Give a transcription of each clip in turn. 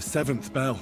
The 7th bell.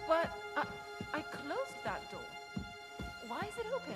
But I closed that door. Why is it open?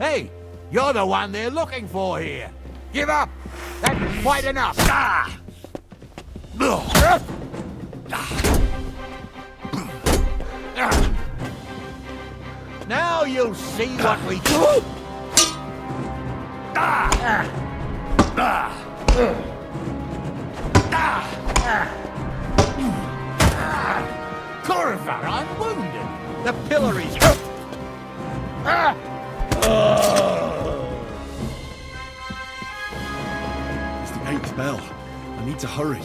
Hey, you're the one they're looking for here. Give up. That's quite enough. Ah! Now you'll see what we do. Corva, I'm wounded. The pillory's... It's the 8th bell. I need to hurry.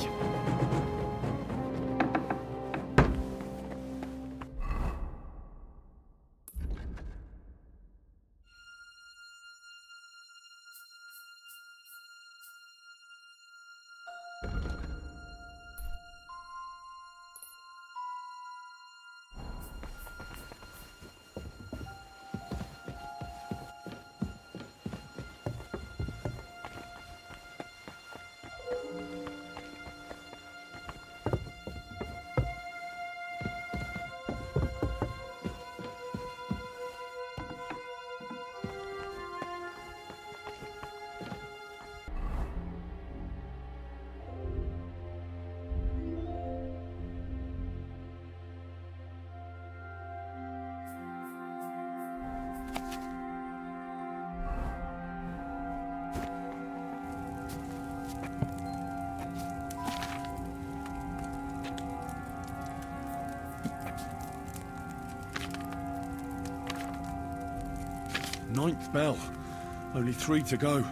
Ninth bell. Only 3 to go.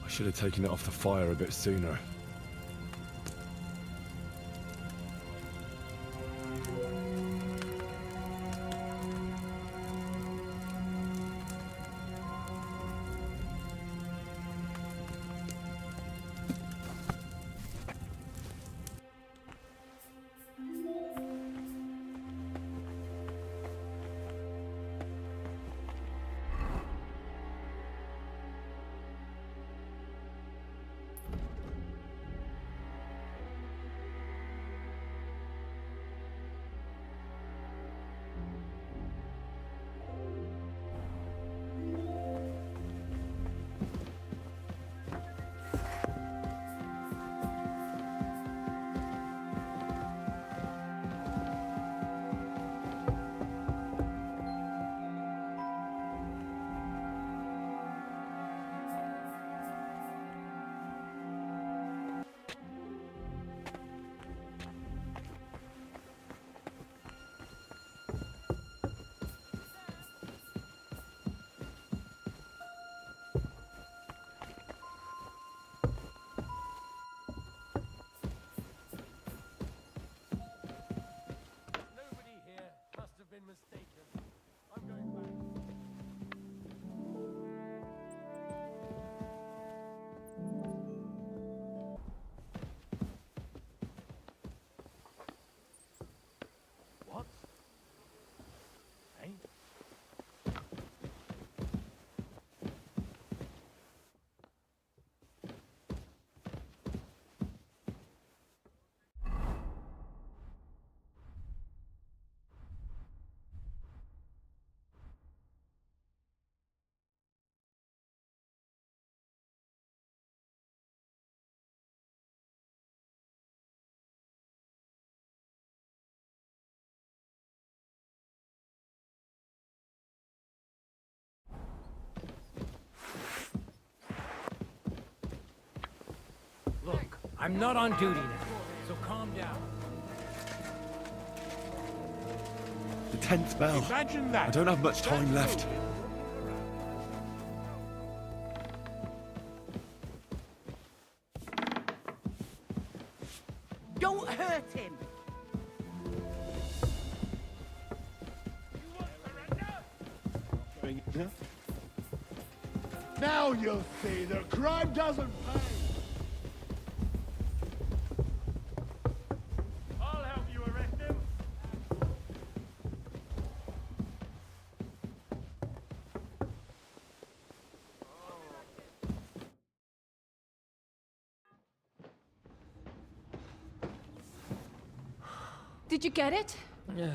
I should have taken it off the fire a bit sooner. Look, I'm not on duty now, so calm down. The 10th bell. Imagine that. I don't have much time left. Don't hurt him! Now you'll see the crime doesn't pay. Did you get it? Yeah.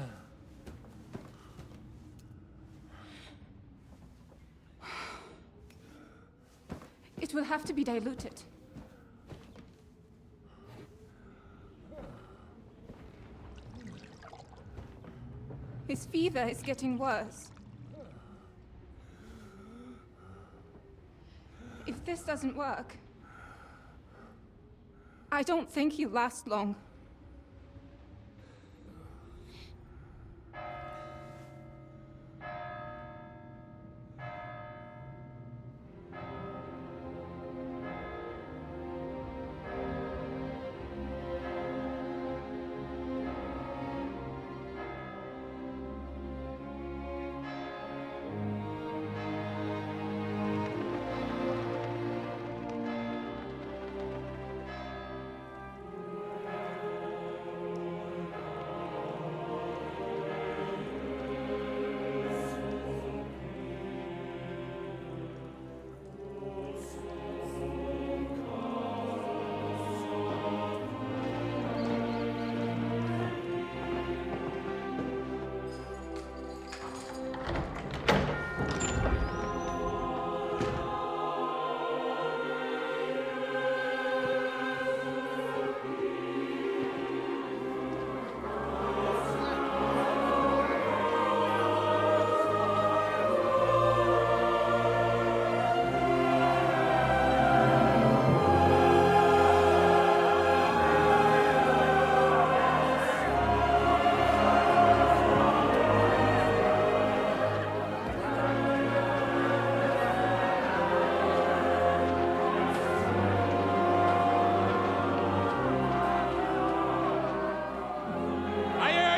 It will have to be diluted. His fever is getting worse. If this doesn't work, I don't think he'll last long.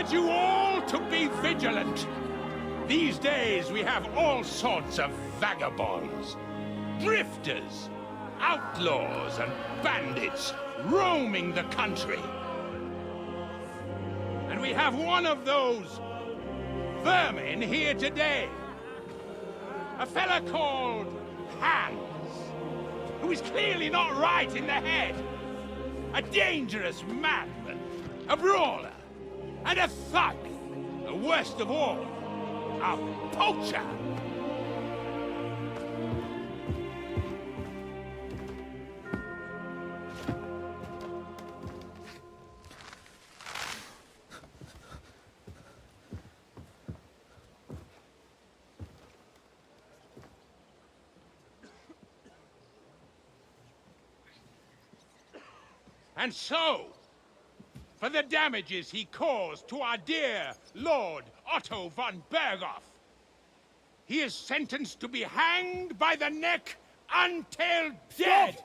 You all to be vigilant. These days we have all sorts of vagabonds, drifters, outlaws and bandits roaming the country. And we have one of those vermin here today. A fella called Hans, who is clearly not right in the head. A dangerous madman, a brawler, and a thug, the worst of all, a poacher. And so, for the damages he caused to our dear Lord Otto von Berghoff, he is sentenced to be hanged by the neck until dead!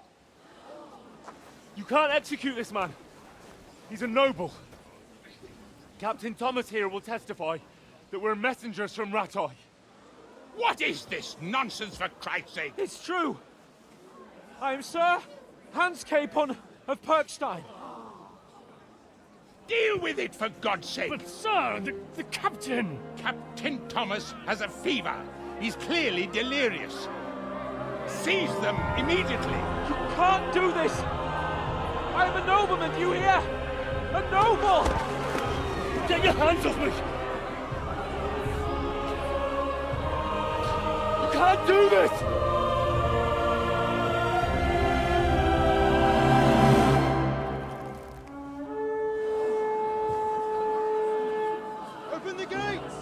You can't execute this man. He's a noble. Captain Thomas here will testify that we're messengers from Rattay. What is this nonsense, for Christ's sake? It's true. I am Sir Hans Capon of Perkstein. Deal with it, for God's sake! But sir, the captain! Captain Thomas has a fever. He's clearly delirious. Seize them immediately. You can't do this! I am a nobleman, do you hear? A noble! Get your hands off me! You can't do this! Open the gates!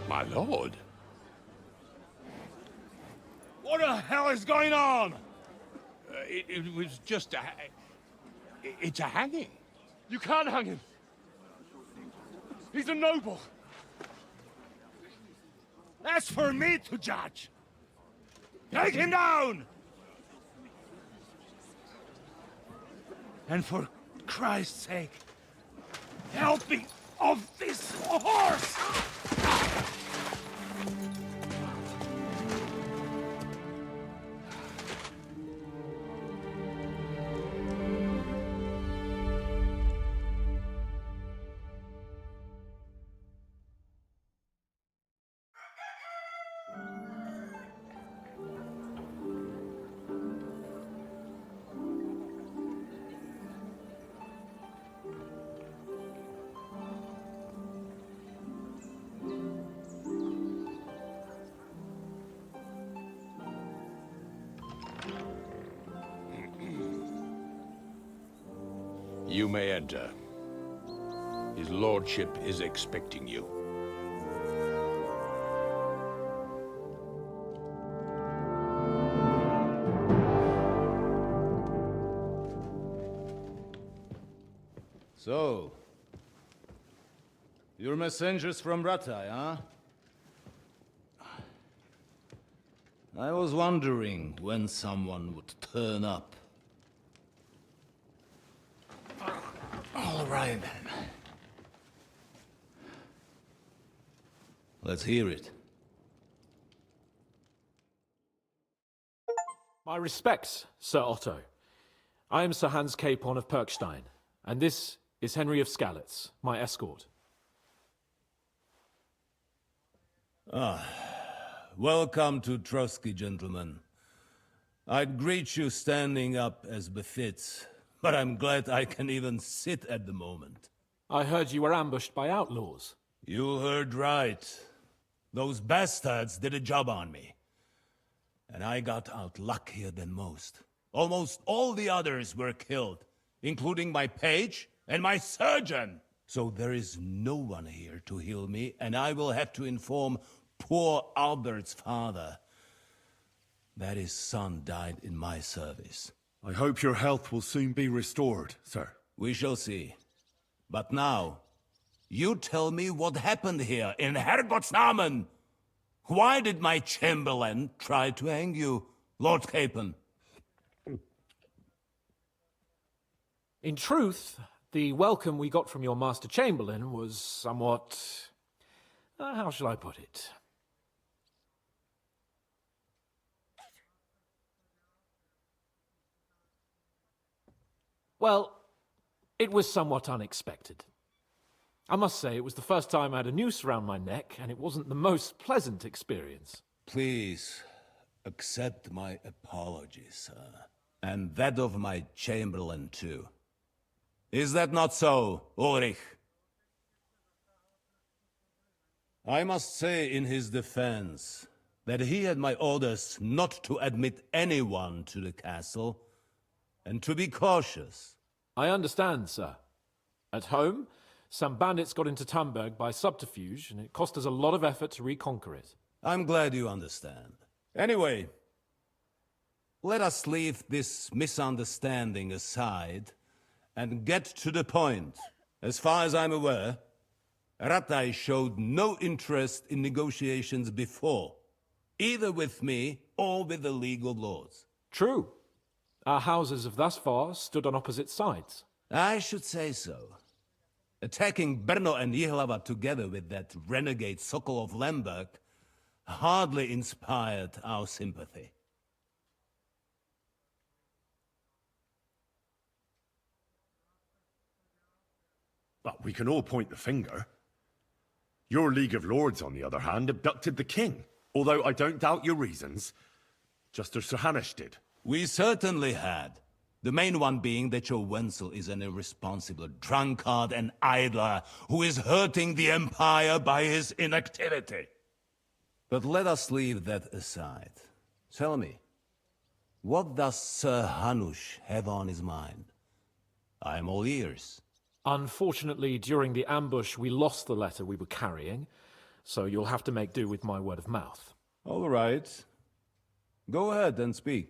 My lord. What the hell is going on? It was just a... It's a hanging. You can't hang him. He's a noble. That's for me to judge. Take him down! And for Christ's sake, help me off this horse! You may enter. His lordship is expecting you. So, you're messengers from Ratai, huh? I was wondering when someone would turn up. All right, then. Let's hear it. My respects, Sir Otto. I am Sir Hans Capon of Perkstein, and this is Henry of Skalitz, my escort. Welcome to Trotsky, gentlemen. I'd greet you standing up as befits, but I'm glad I can even sit at the moment. I heard you were ambushed by outlaws. You heard right. Those bastards did a job on me. And I got out luckier than most. Almost all the others were killed, including my page and my surgeon. So there is no one here to heal me, and I will have to inform poor Albert's father that his son died in my service. I hope your health will soon be restored, sir. We shall see. But now, you tell me what happened here in Herrgottsnamen. Why did my chamberlain try to hang you, Lord Capon? In truth, the welcome we got from your Master Chamberlain was somewhat... how shall I put it? Well, it was somewhat unexpected. I must say, it was the first time I had a noose around my neck, and it wasn't the most pleasant experience. Please, accept my apologies, sir. And that of my chamberlain, too. Is that not so, Ulrich? I must say in his defense that he had my orders not to admit anyone to the castle, and to be cautious. I understand, sir. At home, some bandits got into Tamberg by subterfuge, and it cost us a lot of effort to reconquer it. I'm glad you understand. Anyway, let us leave this misunderstanding aside and get to the point. As far as I'm aware, Ratai showed no interest in negotiations before, either with me or with the League of Lords. True. Our houses have thus far stood on opposite sides. I should say so. Attacking Brno and Jihlava together with that renegade Sokol of Lemberg hardly inspired our sympathy. But we can all point the finger. Your League of Lords, on the other hand, abducted the king. Although I don't doubt your reasons, just as Sir Hanush did. We certainly had. The main one being that your Wenzel is an irresponsible drunkard and idler who is hurting the Empire by his inactivity. But let us leave that aside. Tell me, what does Sir Hanush have on his mind? I am all ears. Unfortunately, during the ambush, we lost the letter we were carrying, so you'll have to make do with my word of mouth. All right. Go ahead and speak.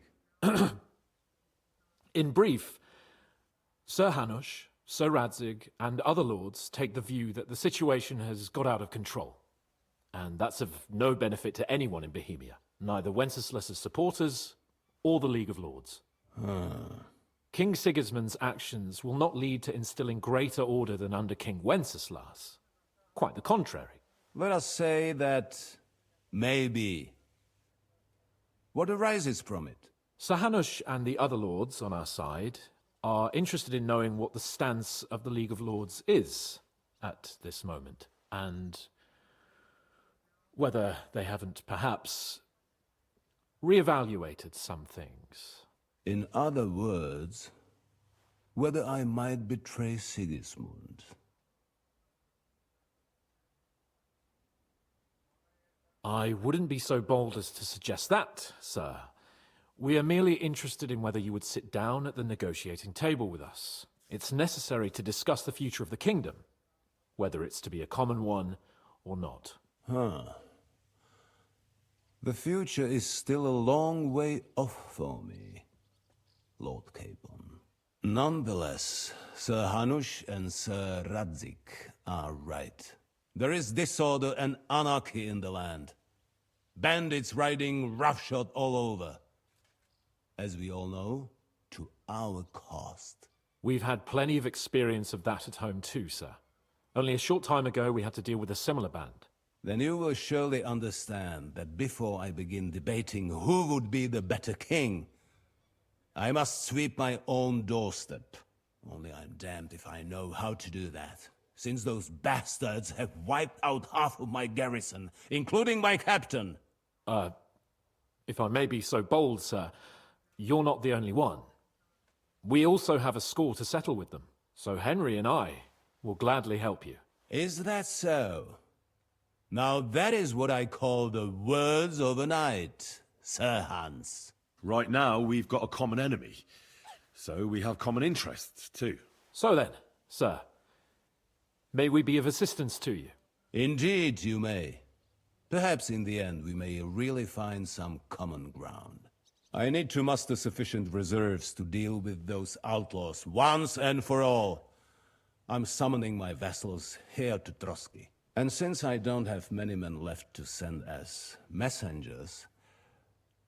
In brief, Sir Hanush, Sir Radzig, and other lords take the view that the situation has got out of control. And that's of no benefit to anyone in Bohemia, neither Wenceslas's supporters or the League of Lords. King Sigismund's actions will not lead to instilling greater order than under King Wenceslas. Quite the contrary. Let us say that maybe. What arises from it? Sir Hanush and the other lords on our side are interested in knowing what the stance of the League of Lords is at this moment, and whether they haven't perhaps reevaluated some things. In other words, whether I might betray Sigismund. I wouldn't be so bold as to suggest that, sir. We are merely interested in whether you would sit down at the negotiating table with us. It's necessary to discuss the future of the kingdom, whether it's to be a common one or not. The future is still a long way off for me, Lord Capon. Nonetheless, Sir Hanush and Sir Radzik are right. There is disorder and anarchy in the land. Bandits riding roughshod all over. As we all know, to our cost. We've had plenty of experience of that at home too, sir. Only a short time ago we had to deal with a similar band. Then you will surely understand that before I begin debating who would be the better king, I must sweep my own doorstep. Only I'm damned if I know how to do that, since those bastards have wiped out half of my garrison, including my captain. If I may be so bold, sir, you're not the only one. We also have a score to settle with them, so Henry and I will gladly help you. Is that so? Now that is what I call the words of a knight, Sir Hans. Right now, we've got a common enemy. So we have common interests, too. So then, sir, may we be of assistance to you? Indeed, you may. Perhaps in the end we may really find some common ground. I need to muster sufficient reserves to deal with those outlaws once and for all. I'm summoning my vassals here to Trotsky. And since I don't have many men left to send as messengers,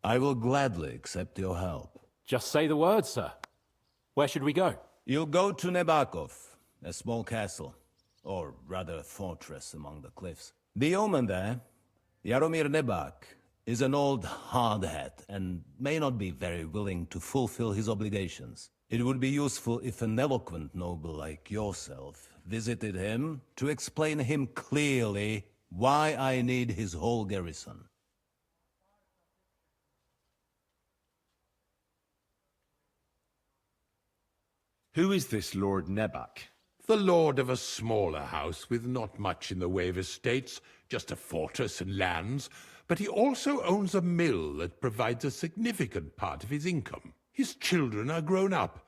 I will gladly accept your help. Just say the word, sir. Where should we go? You'll go to Nebakov, a small castle, or rather a fortress among the cliffs. The yeoman there, Jaromir Nebak, is an old hardhat and may not be very willing to fulfill his obligations. It would be useful if an eloquent noble like yourself visited him to explain him clearly why I need his whole garrison. Who is this Lord Nebak? The lord of a smaller house with not much in the way of estates, just a fortress and lands, but he also owns a mill that provides a significant part of his income. His children are grown up.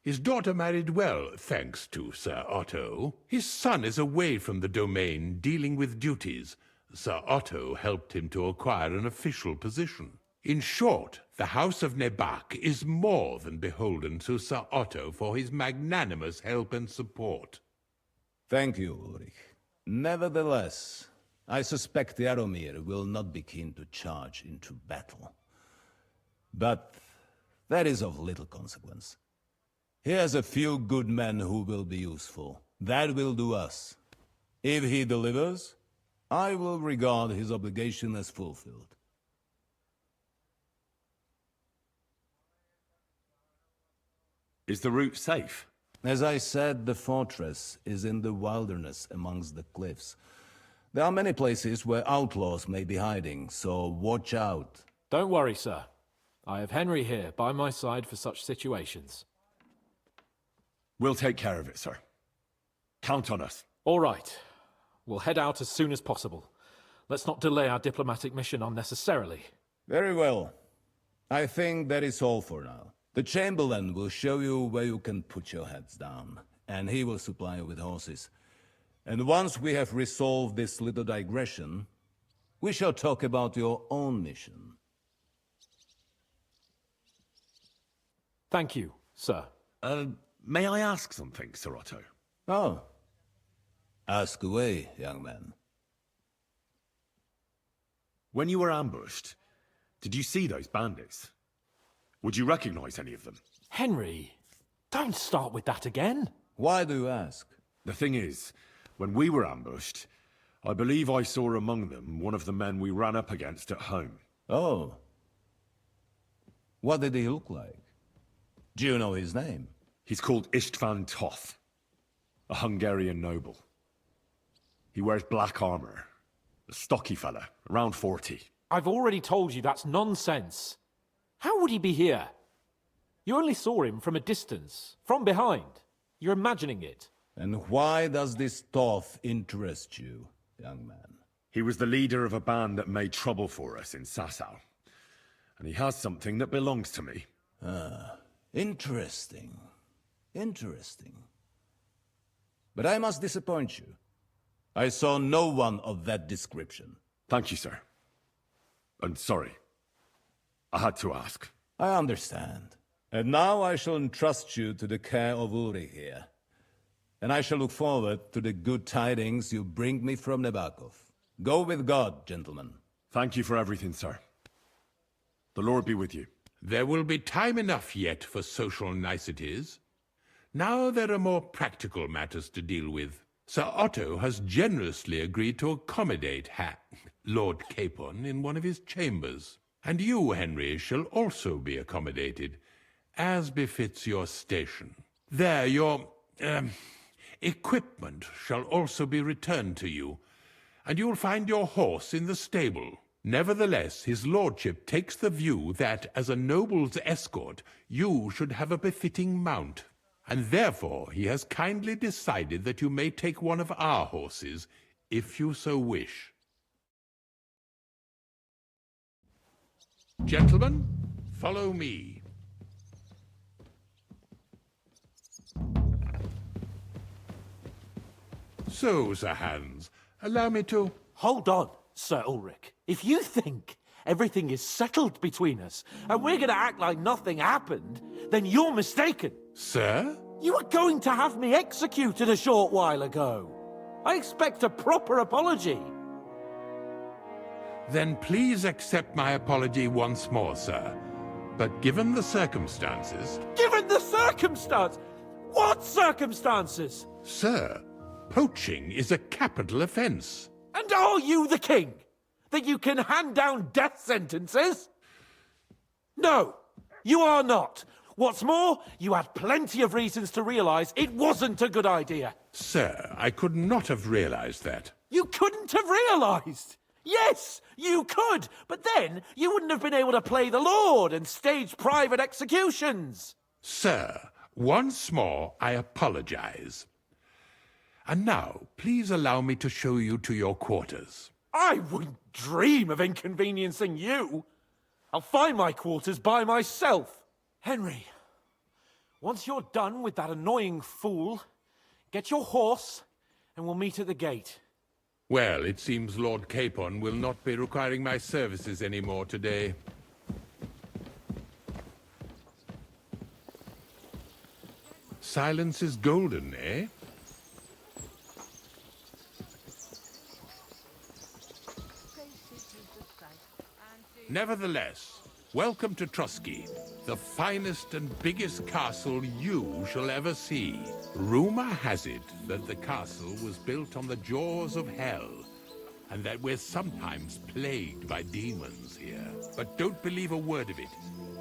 His daughter married well, thanks to Sir Otto. His son is away from the domain, dealing with duties. Sir Otto helped him to acquire an official position. In short, the House of Nebak is more than beholden to Sir Otto for his magnanimous help and support. Thank you, Ulrich. Nevertheless, I suspect Jaromir will not be keen to charge into battle. But that is of little consequence. He has a few good men who will be useful. That will do us. If he delivers, I will regard his obligation as fulfilled. Is the route safe? As I said, the fortress is in the wilderness amongst the cliffs. There are many places where outlaws may be hiding, so watch out. Don't worry, sir. I have Henry here by my side for such situations. We'll take care of it, sir. Count on us. All right. We'll head out as soon as possible. Let's not delay our diplomatic mission unnecessarily. Very well. I think that is all for now. The Chamberlain will show you where you can put your heads down, and he will supply you with horses. And once we have resolved this little digression, we shall talk about your own mission. Thank you, sir. May I ask something, Sir Otto? Oh. Ask away, young man. When you were ambushed, did you see those bandits? Would you recognize any of them? Henry, don't start with that again. Why do you ask? The thing is, when we were ambushed, I believe I saw among them one of the men we ran up against at home. Oh. What did he look like? Do you know his name? He's called Istvan Toth, a Hungarian noble. He wears black armor. A stocky fella, around 40. I've already told you that's nonsense. How would he be here? You only saw him from a distance, from behind. You're imagining it. And why does this Toth interest you, young man? He was the leader of a band that made trouble for us in Sasau. And he has something that belongs to me. Ah, interesting. Interesting. But I must disappoint you. I saw no one of that description. Thank you, sir. And sorry. I had to ask. I understand. And now I shall entrust you to the care of Uri here. And I shall look forward to the good tidings you bring me from Nebakov. Go with God, gentlemen. Thank you for everything, sir. The Lord be with you. There will be time enough yet for social niceties. Now there are more practical matters to deal with. Sir Otto has generously agreed to accommodate Lord Capon in one of his chambers. And you, Henry, shall also be accommodated, as befits your station. There, your equipment shall also be returned to you, and you'll find your horse in the stable. Nevertheless, his lordship takes the view that, as a noble's escort, you should have a befitting mount, and therefore he has kindly decided that you may take one of our horses, if you so wish. Gentlemen, follow me. So, Sir Hans, allow me to... Hold on, Sir Ulrich. If you think everything is settled between us, and we're gonna act like nothing happened, then you're mistaken. Sir? You were going to have me executed a short while ago. I expect a proper apology. Then please accept my apology once more, sir. But given the circumstances... Given the circumstance? What circumstances? Sir, poaching is a capital offense. And are you the king? That you can hand down death sentences? No, you are not. What's more, you had plenty of reasons to realize it wasn't a good idea. Sir, I could not have realized that. You couldn't have realized? Yes, you could, but then you wouldn't have been able to play the Lord and stage private executions. Sir, once more I apologize. And now, please allow me to show you to your quarters. I wouldn't dream of inconveniencing you. I'll find my quarters by myself. Henry, once you're done with that annoying fool, get your horse and we'll meet at the gate. Well, it seems Lord Capon will not be requiring my services anymore today. Silence is golden, eh? Nevertheless, welcome to Trotsky, the finest and biggest castle you shall ever see. Rumor has it that the castle was built on the jaws of hell, and that we're sometimes plagued by demons here. But don't believe a word of it.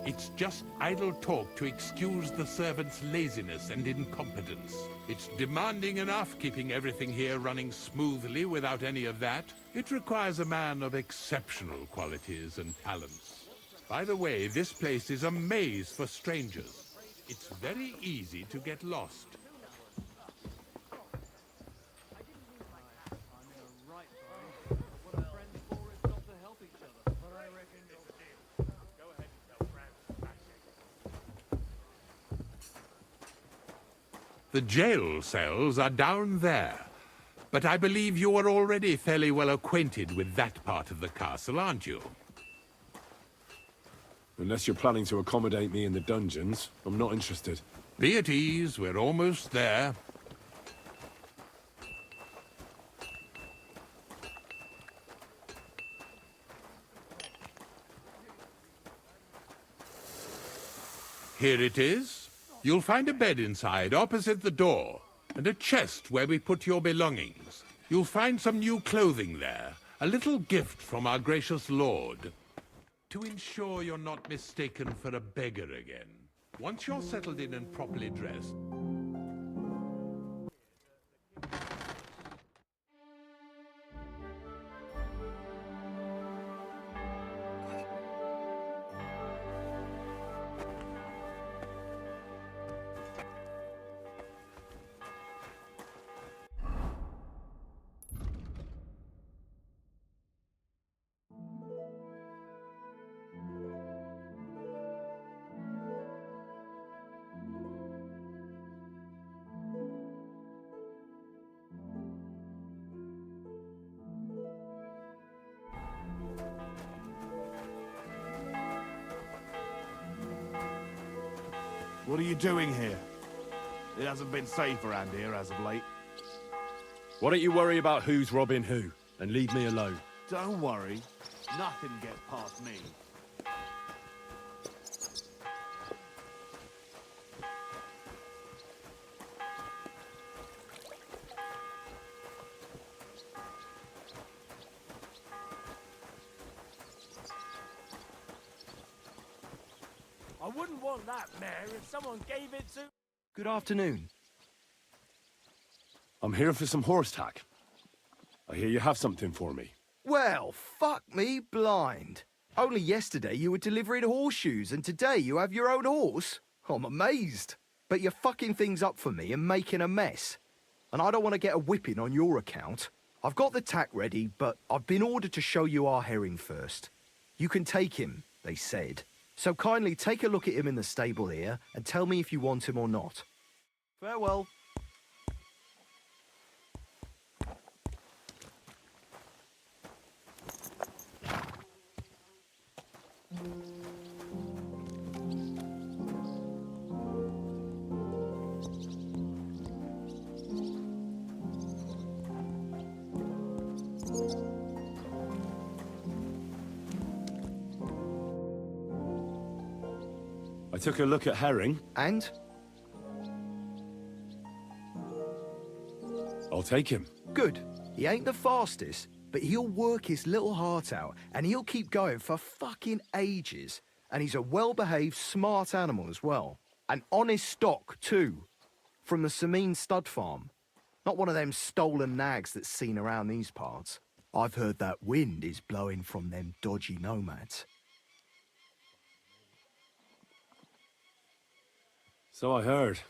It's just idle talk to excuse the servants' laziness and incompetence. It's demanding enough keeping everything here running smoothly without any of that. It requires a man of exceptional qualities and talents. By the way, this place is a maze for strangers. It's very easy to get lost. The jail cells are down there. But I believe you are already fairly well acquainted with that part of the castle, aren't you? Unless you're planning to accommodate me in the dungeons, I'm not interested. Be at ease, we're almost there. Here it is. You'll find a bed inside, opposite the door, and a chest where we put your belongings. You'll find some new clothing there, a little gift from our gracious lord, to ensure you're not mistaken for a beggar again. Once you're settled in and properly dressed, What are you doing here? It hasn't been safe around here as of late. Why don't you worry about who's robbing who, and leave me alone? Don't worry. Nothing gets past me. I wouldn't want that mare if someone gave it to... Good afternoon. I'm here for some horse tack. I hear you have something for me. Well, fuck me blind. Only yesterday you were delivering horseshoes and today you have your own horse? I'm amazed. But you're fucking things up for me and making a mess. And I don't want to get a whipping on your account. I've got the tack ready, but I've been ordered to show you our herring first. You can take him, they said. So kindly take a look at him in the stable here and tell me if you want him or not. Farewell. I took a look at Herring. And? I'll take him. Good. He ain't the fastest, but he'll work his little heart out and he'll keep going for fucking ages. And he's a well-behaved, smart animal as well. An honest stock, too. From the Sameen stud farm. Not one of them stolen nags that's seen around these parts. I've heard that wind is blowing from them dodgy nomads. So I heard.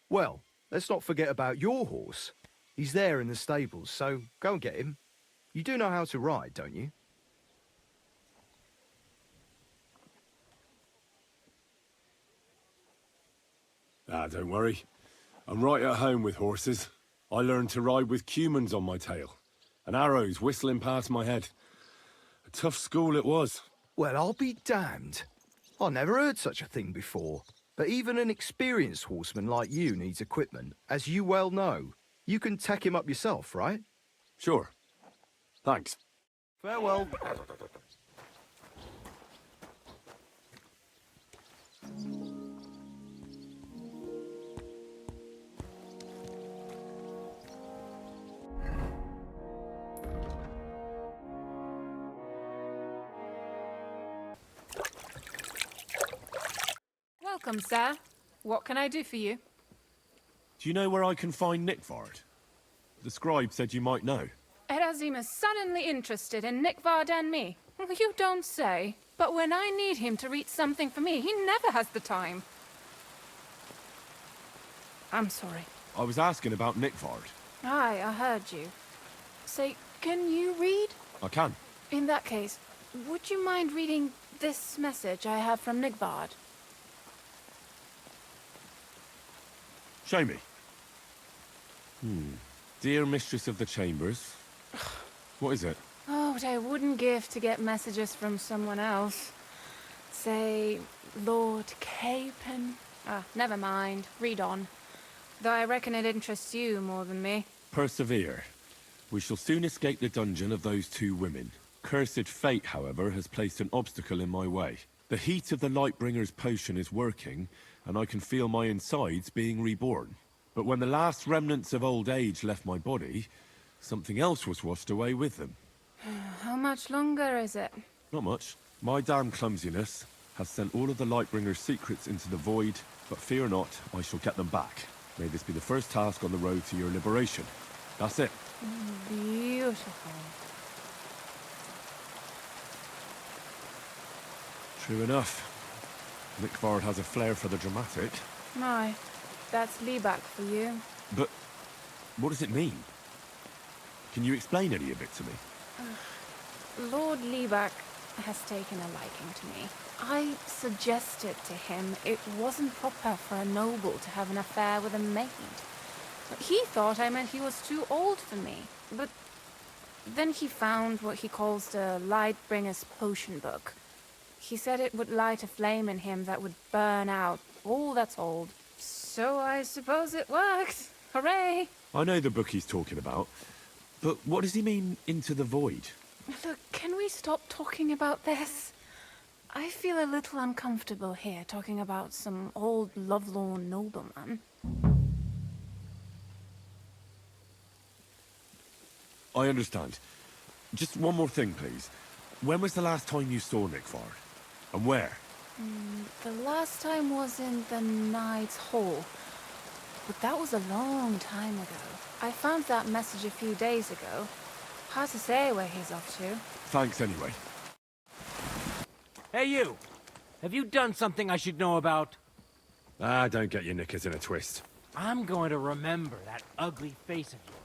Well, let's not forget about your horse. He's there in the stables, so go and get him. You do know how to ride, don't you? Ah, don't worry. I'm right at home with horses. I learned to ride with cumans on my tail, and arrows whistling past my head. A tough school it was. Well, I'll be damned. I never heard such a thing before. But even an experienced horseman like you needs equipment, as you well know. You can tack him up yourself, right? Sure. Thanks. Farewell. Welcome, sir. What can I do for you? Do you know where I can find Nickvard? The scribe said you might know. Erazim is suddenly interested in Nickvard and me. You don't say. But when I need him to read something for me, he never has the time. I'm sorry. I was asking about Nickvard. Aye, I heard you. Say, can you read? I can. In that case, would you mind reading this message I have from Nickvard? Show me. Dear Mistress of the Chambers. What is it? Oh, what I wouldn't give to get messages from someone else. Say, Lord Capen. Ah, never mind. Read on. Though I reckon it interests you more than me. Persevere. We shall soon escape the dungeon of those two women. Cursed fate, however, has placed an obstacle in my way. The heat of the Lightbringer's potion is working, and I can feel my insides being reborn. But when the last remnants of old age left my body, something else was washed away with them. How much longer is it? Not much. My damn clumsiness has sent all of the Lightbringer's secrets into the void, but fear not, I shall get them back. May this be the first task on the road to your liberation. That's it. Beautiful. True enough. Nickvard has a flair for the dramatic. My, that's Liebach for you. But what does it mean? Can you explain any of it to me? Lord Liebach has taken a liking to me. I suggested to him it wasn't proper for a noble to have an affair with a maid. He thought I meant he was too old for me. But then he found what he calls the Lightbringer's potion book. He said it would light a flame in him that would burn out all that's old. So I suppose it worked. Hooray! I know the book he's talking about, but what does he mean, into the void? Look, can we stop talking about this? I feel a little uncomfortable here talking about some old lovelorn nobleman. I understand. Just one more thing, please. When was the last time you saw Nickvard? And where? The last time was in the Knight's Hall. But that was a long time ago. I found that message a few days ago. Hard to say where he's off to. Thanks anyway. Hey, you! Have you done something I should know about? Ah, don't get your knickers in a twist. I'm going to remember that ugly face of yours.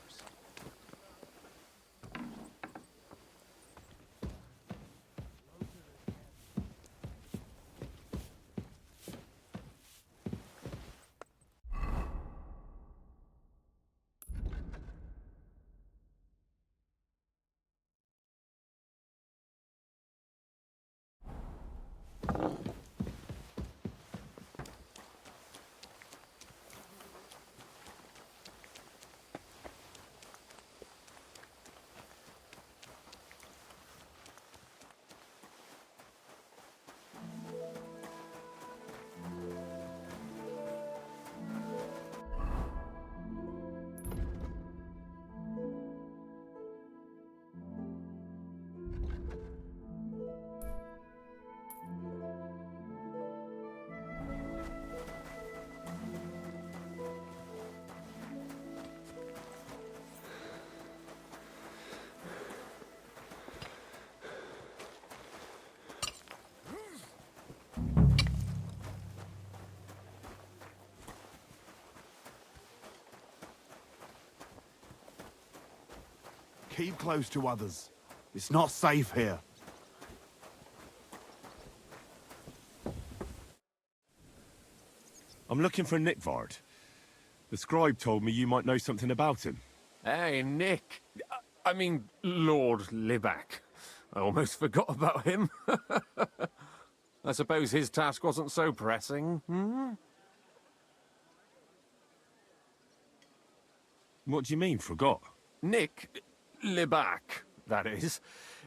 Keep close to others. It's not safe here. I'm looking for Nickvard. The scribe told me you might know something about him. Hey, Nick. I mean, Lord Libac. I almost forgot about him. I suppose his task wasn't so pressing, hmm? What do you mean, forgot? Nick Libac, that is,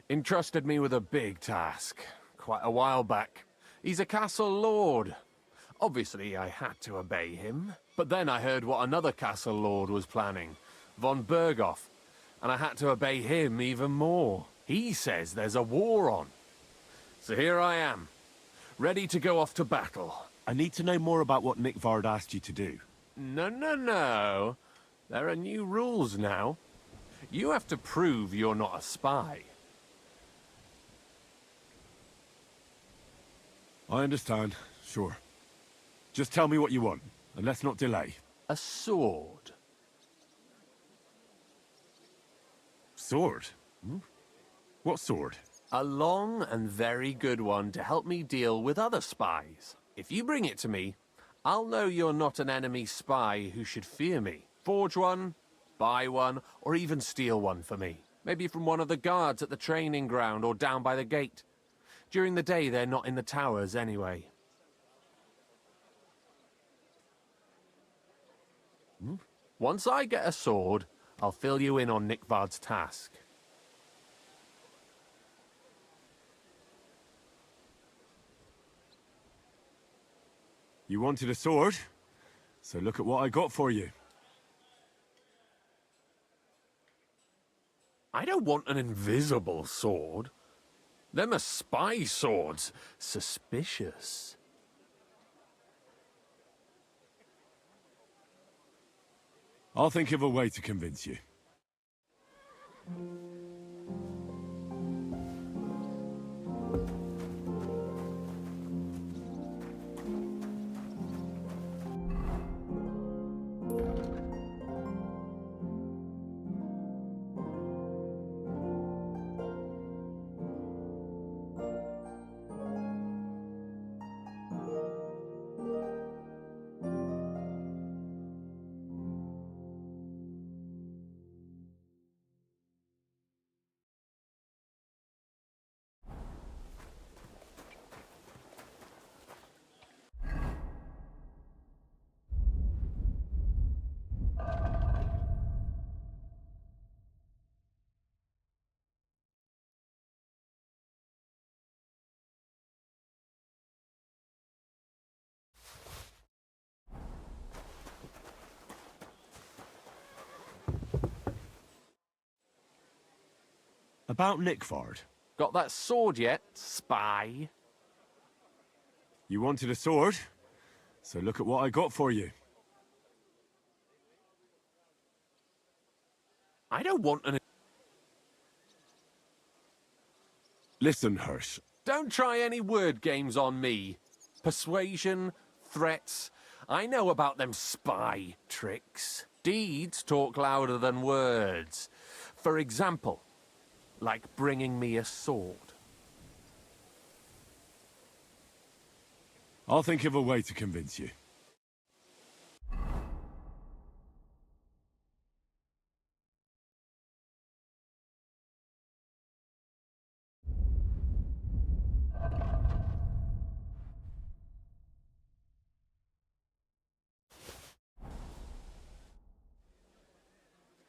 entrusted me with a big task quite a while back. He's a castle lord. Obviously, I had to obey him. But then I heard what another castle lord was planning, von Berghoff, and I had to obey him even more. He says there's a war on. So here I am, ready to go off to battle. I need to know more about what Nickvard asked you to do. No. There are new rules now. You have to prove you're not a spy. I understand, sure. Just tell me what you want, and let's not delay. A sword. Sword? Hmm? What sword? A long and very good one to help me deal with other spies. If you bring it to me, I'll know you're not an enemy spy who should fear me. Forge one, buy one, or even steal one for me. Maybe from one of the guards at the training ground or down by the gate. During the day, they're not in the towers anyway. Once I get a sword, I'll fill you in on Nickvard's task. You wanted a sword? So look at what I got for you. I don't want an invisible sword. Them are spy swords. Suspicious. I'll think of a way to convince you. About Nickford. Got that sword yet, spy? You wanted a sword? So look at what I got for you. I don't want an... Listen, Hirsch. Don't try any word games on me. Persuasion, threats. I know about them spy tricks. Deeds talk louder than words. For example, like bringing me a sword. I'll think of a way to convince you.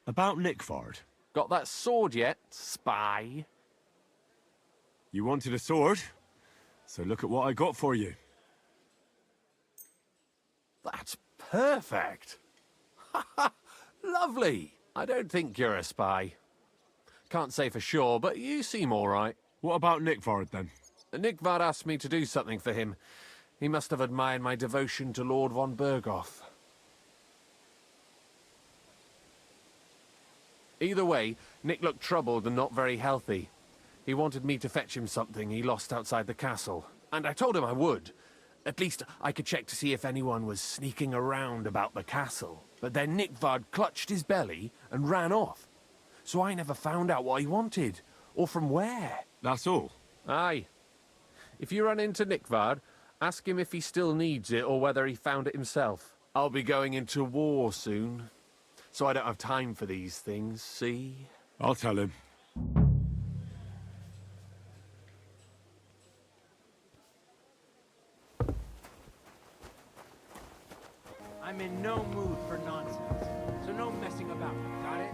About Nickford. Got that sword yet, spy? You wanted a sword? So look at what I got for you. That's perfect. Lovely. I don't think you're a spy. Can't say for sure, but you seem all right. What about Nickford, then? Nickford asked me to do something for him. He must have admired my devotion to Lord von Berghoff. Either way, Nick looked troubled and not very healthy. He wanted me to fetch him something he lost outside the castle, and I told him I would. At least I could check to see if anyone was sneaking around about the castle. But then Nickford clutched his belly and ran off. So I never found out what he wanted, or from where. That's all? Aye. If you run into Nickford, ask him if he still needs it or whether he found it himself. I'll be going into war soon, so I don't have time for these things, see? I'll tell him. I'm in no mood for nonsense, so no messing about, got it?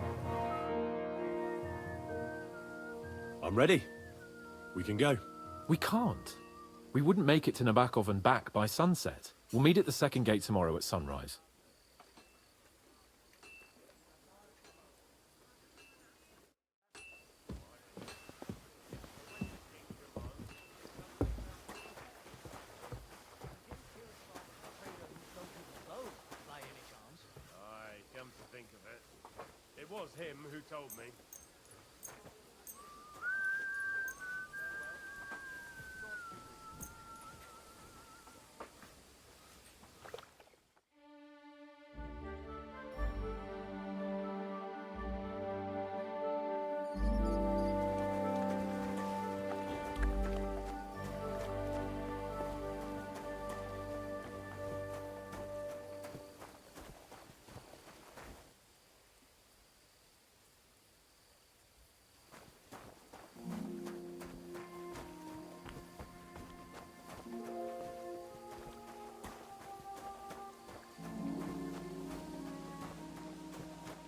I'm ready. We can go. We can't. We wouldn't make it to Nabokov and back by sunset. We'll meet at the second gate tomorrow at sunrise. Aye, come to think of it. It was him who told me.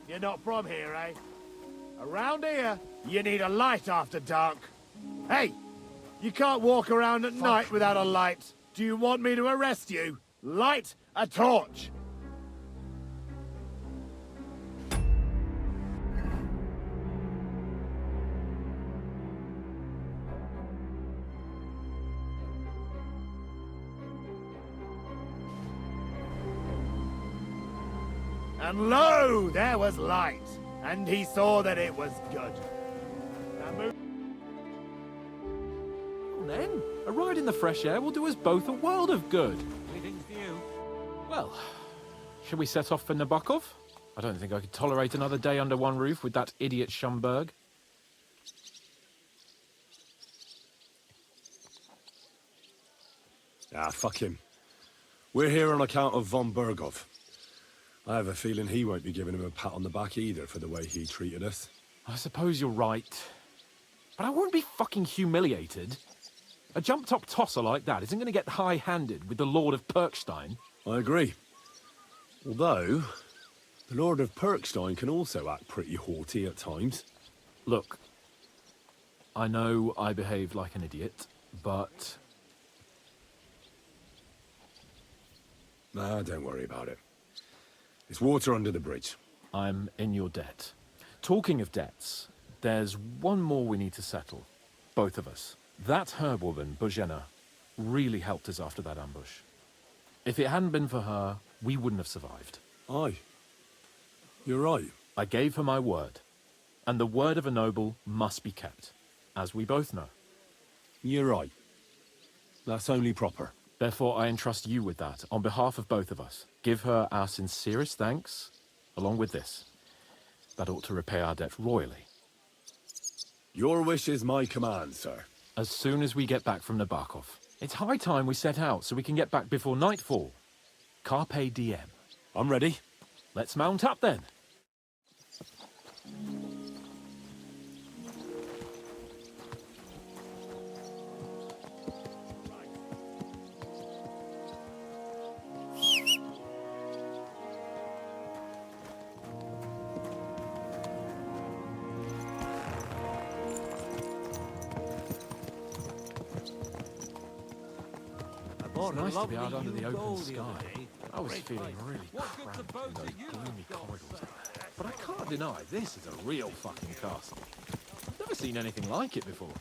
You're not from here, eh? Around here, you need a light after dark. Hey, you can't walk around at night without a light. Do you want me to arrest you? Light a torch. And lo, there was light, and he saw that it was good. Then, a ride in the fresh air will do us both a world of good. Anything for you? Well, shall we set off for Nabokov? I don't think I could tolerate another day under one roof with that idiot Schomburg. Ah, fuck him. We're here on account of von Berghoff. I have a feeling he won't be giving him a pat on the back either for the way he treated us. I suppose you're right. But I won't be fucking humiliated. A jump-top tosser like that isn't going to get high-handed with the Lord of Perkstein. I agree. Although, the Lord of Perkstein can also act pretty haughty at times. Look, I know I behaved like an idiot, but... Nah, don't worry about it. It's water under the bridge. I'm in your debt. Talking of debts, There's one more we need to settle. Both of us. That herb-woman, Bojena, really helped us after that ambush. If it hadn't been for her, we wouldn't have survived. Aye. You're right. I gave her my word. And the word of a noble must be kept, as we both know. You're right. That's only proper. Therefore, I entrust you with that, on behalf of both of us. Give her our sincerest thanks, along with this. That ought to repay our debt royally. Your wish is my command, sir. As soon as we get back from Nabokov. It's high time we set out so we can get back before nightfall. Carpe diem. I'm ready. Let's mount up then. It's nice to be out under the open sky. I was feeling really cramped in those gloomy corridors. But I can't deny, this is a real fucking castle. I've never seen anything like it before.